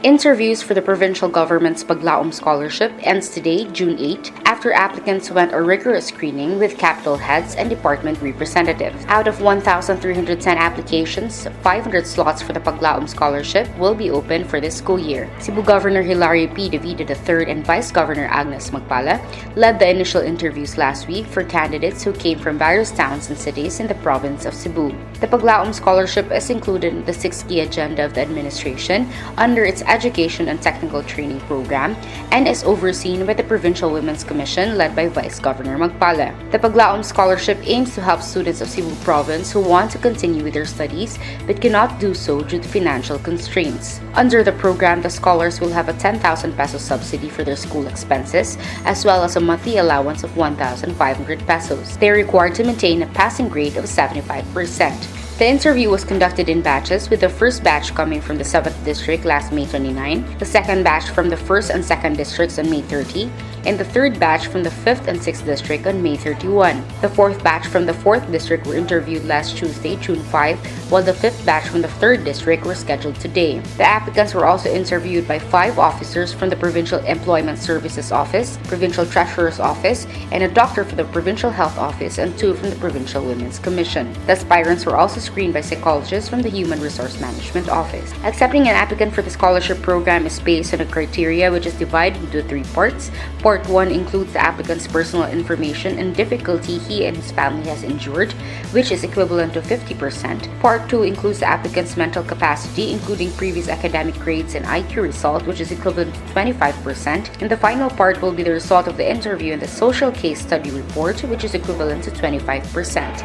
Interviews for the provincial government's Paglaum Scholarship ends today, June 8, after applicants went a rigorous screening with capital heads and department representatives. Out of 1,310 applications, 500 slots for the Paglaum Scholarship will be open for this school year. Cebu Governor Hilario P, Davide III, and Vice Governor Agnes Magpale led the initial interviews last week for candidates who came from various towns and cities in the province of Cebu. The Paglaum Scholarship is included in the 6-key agenda of the administration under its Education and Technical Training Program and is overseen by the Provincial Women's Commission led by Vice Governor Magpale. The Paglaum Scholarship aims to help students of Cebu Province who want to continue with their studies but cannot do so due to financial constraints. Under the program, the scholars will have a 10,000 peso subsidy for their school expenses as well as a monthly allowance of 1,500 pesos. They are required to maintain a passing grade of 75%. The interview was conducted in batches, with the first batch coming from the 7th District last May 29, the second batch from the 1st and 2nd Districts on May 30, and the third batch from the 5th and 6th District on May 31. The fourth batch from the 4th District were interviewed last Tuesday, June 5, while the 5th batch from the 3rd District were scheduled today. The applicants were also interviewed by 5 officers from the Provincial Employment Services Office, Provincial Treasurer's Office, and a doctor from the Provincial Health Office, and 2 from the Provincial Women's Commission. The aspirants were also screened by psychologists from the Human Resource Management Office. Accepting an applicant for the scholarship program is based on a criteria which is divided into 3 parts. Part 1 includes the applicant's personal information and difficulty he and his family has endured, which is equivalent to 50%. Part 2 includes the applicant's mental capacity, including previous academic grades and IQ result, which is equivalent to 25%. And the final part will be the result of the interview and the social case study report, which is equivalent to 25%.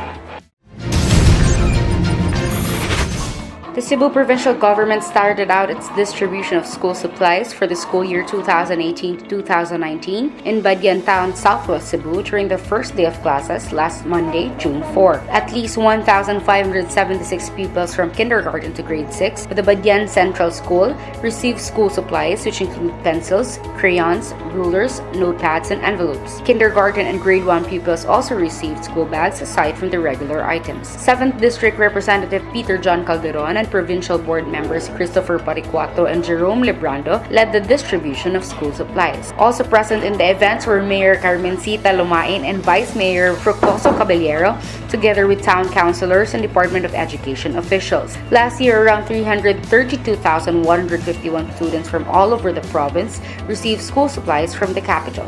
The Cebu provincial government started out its distribution of school supplies for the school year 2018 to 2019 in Badyan Town, Southwest Cebu during the first day of classes last Monday, June 4. At least 1,576 pupils from kindergarten to grade 6 at the Badyan Central School received school supplies, which include pencils, crayons, rulers, notepads, and envelopes. Kindergarten and grade 1 pupils also received school bags aside from the regular items. 7th District Representative Peter John Calderon and Provincial Board members Christopher Paricuato and Jerome Lebrando led the distribution of school supplies. Also present in the events were Mayor Carmencita Lumain and Vice Mayor Fructuoso Caballero, together with town councilors and Department of Education officials. Last year, around 332,151 students from all over the province received school supplies from the capital.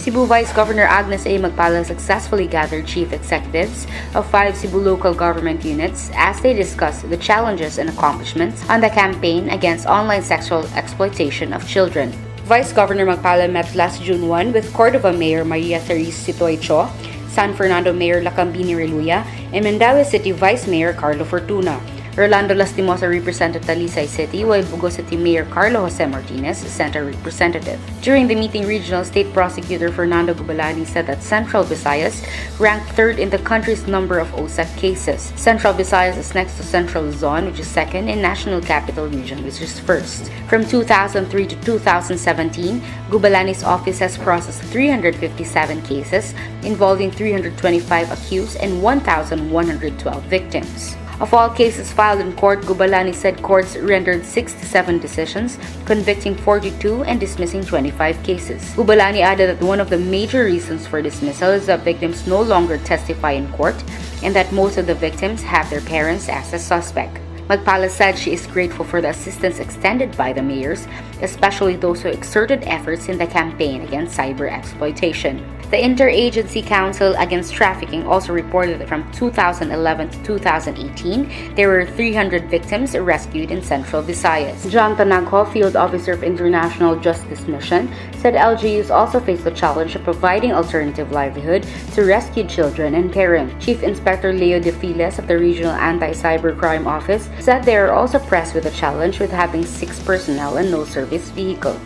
Cebu Vice Governor Agnes Magpale successfully gathered chief executives of 5 Cebu local government units as they discussed the challenges and accomplishments on the campaign against online sexual exploitation of children. Vice Governor Magpale met last June 1 with Cordova Mayor Maria Therese Sitoy Cho, San Fernando Mayor Lacambini Reluya, and Mandaue City Vice Mayor Carlo Fortuna. Rolando Lastimosa represented Talisay City, while Bugo City Mayor Carlo Jose Martinez sent a representative. During the meeting, Regional State Prosecutor Fernando Gubalani said that Central Visayas ranked 3rd in the country's number of OSAC cases. Central Visayas is next to Central Luzon, which is 2nd, and National Capital Region, which is 1st. From 2003 to 2017, Gubalani's office has processed 357 cases involving 325 accused and 1,112 victims. Of all cases filed in court, Gubalani said courts rendered 67 decisions, convicting 42 and dismissing 25 cases. Gubalani added that one of the major reasons for dismissal is that victims no longer testify in court and that most of the victims have their parents as a suspect. Magpale said she is grateful for the assistance extended by the mayors, especially those who exerted efforts in the campaign against cyber exploitation. The Interagency Council Against Trafficking also reported that from 2011 to 2018, there were 300 victims rescued in Central Visayas. John Tanagho, Field Officer of International Justice Mission, said LGUs also face the challenge of providing alternative livelihood to rescued children and parents. Chief Inspector Leo De Files of the Regional Anti-Cybercrime Office said they are also pressed with the challenge with having 6 personnel and no service vehicle.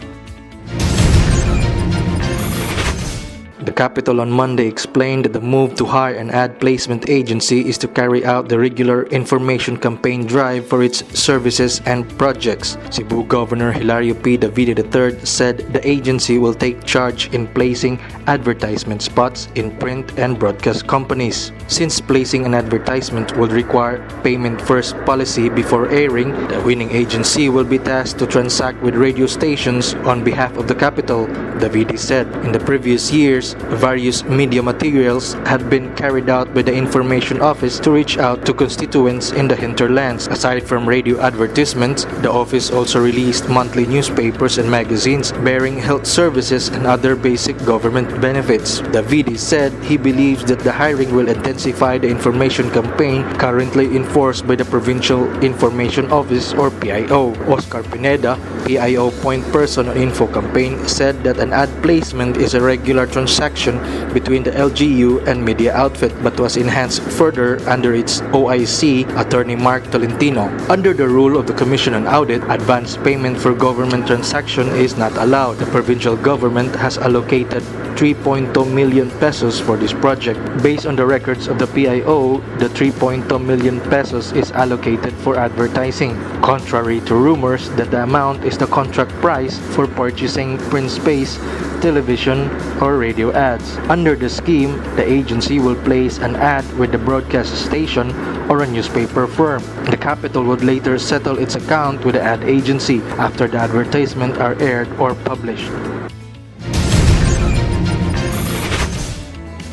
The Capitol on Monday explained that the move to hire an ad placement agency is to carry out the regular information campaign drive for its services and projects. Cebu Governor Hilario P. Davide III said the agency will take charge in placing advertisement spots in print and broadcast companies. Since placing an advertisement would require payment first policy before airing, the winning agency will be tasked to transact with radio stations on behalf of the Capitol, Davide said. In the previous years, various media materials had been carried out by the Information Office to reach out to constituents in the hinterlands. Aside from radio advertisements, the office also released monthly newspapers and magazines bearing health services and other basic government benefits. Davide said he believes that the hiring will intensify the information campaign currently enforced by the Provincial Information Office or PIO. Oscar Pineda, PIO point person on Info Campaign, said that an ad placement is a regular transaction between the LGU and media outfit but was enhanced further under its OIC, Attorney Mark Tolentino. Under the rule of the Commission on Audit, advance payment for government transaction is not allowed. The provincial government has allocated 3.2 million pesos for this project. Based on the records of the PIO, the 3.2 million pesos is allocated for advertising, contrary to rumors that the amount is the contract price for purchasing print space, television, or radio ads. Under the scheme, the agency will place an ad with the broadcast station or a newspaper firm. The Capitol would later settle its account with the ad agency after the advertisements are aired or published.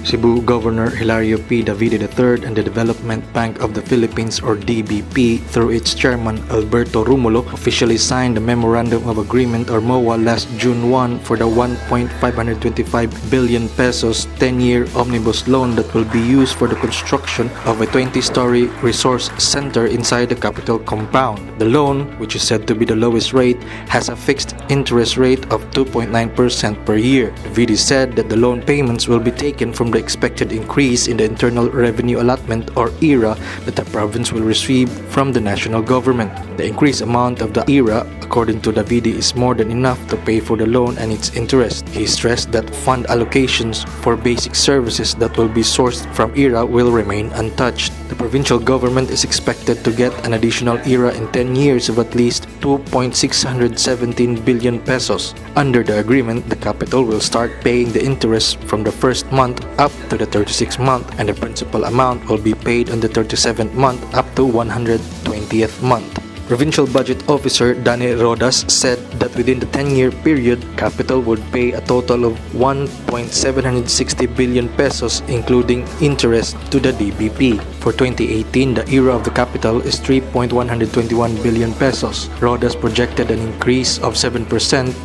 Cebu Governor Hilario P. Davide III and the Development Bank of the Philippines or DBP through its chairman Alberto Romulo officially signed the Memorandum of Agreement or MOA last June 1 for the 1.525 billion pesos 10-year omnibus loan that will be used for the construction of a 20-story resource center inside the Capitol compound. The loan, which is said to be the lowest rate, has a fixed interest rate of 2.9% per year. Davide said that the loan payments will be taken from the expected increase in the Internal Revenue Allotment or ERA that the province will receive from the national government. The increased amount of the ERA, according to Davide, is more than enough to pay for the loan and its interest. He stressed that fund allocations for basic services that will be sourced from ERA will remain untouched. The provincial government is expected to get an additional ERA in 10 years of at least 2.617 billion pesos. Under the agreement, the Capitol will start paying the interest from the first month up to the 36th month, and the principal amount will be paid on the 37th month up to 120th month. Provincial Budget Officer Dani Rodas said that within the 10-year period, Capitol would pay a total of 1.760 billion pesos including interest to the DBP. For 2018, the ERA of the Capitol is 3.121 billion pesos. Rodas projected an increase of 7%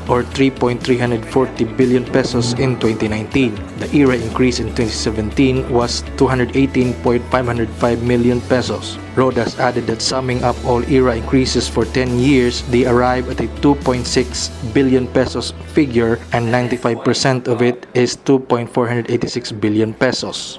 or 3.340 billion pesos in 2019. The ERA increase in 2017 was 218.505 million pesos. Rodas added that summing up all ERA increases for 10 years, they arrive at a 2.6 billion pesos figure and 95% of it is 2.486 billion pesos.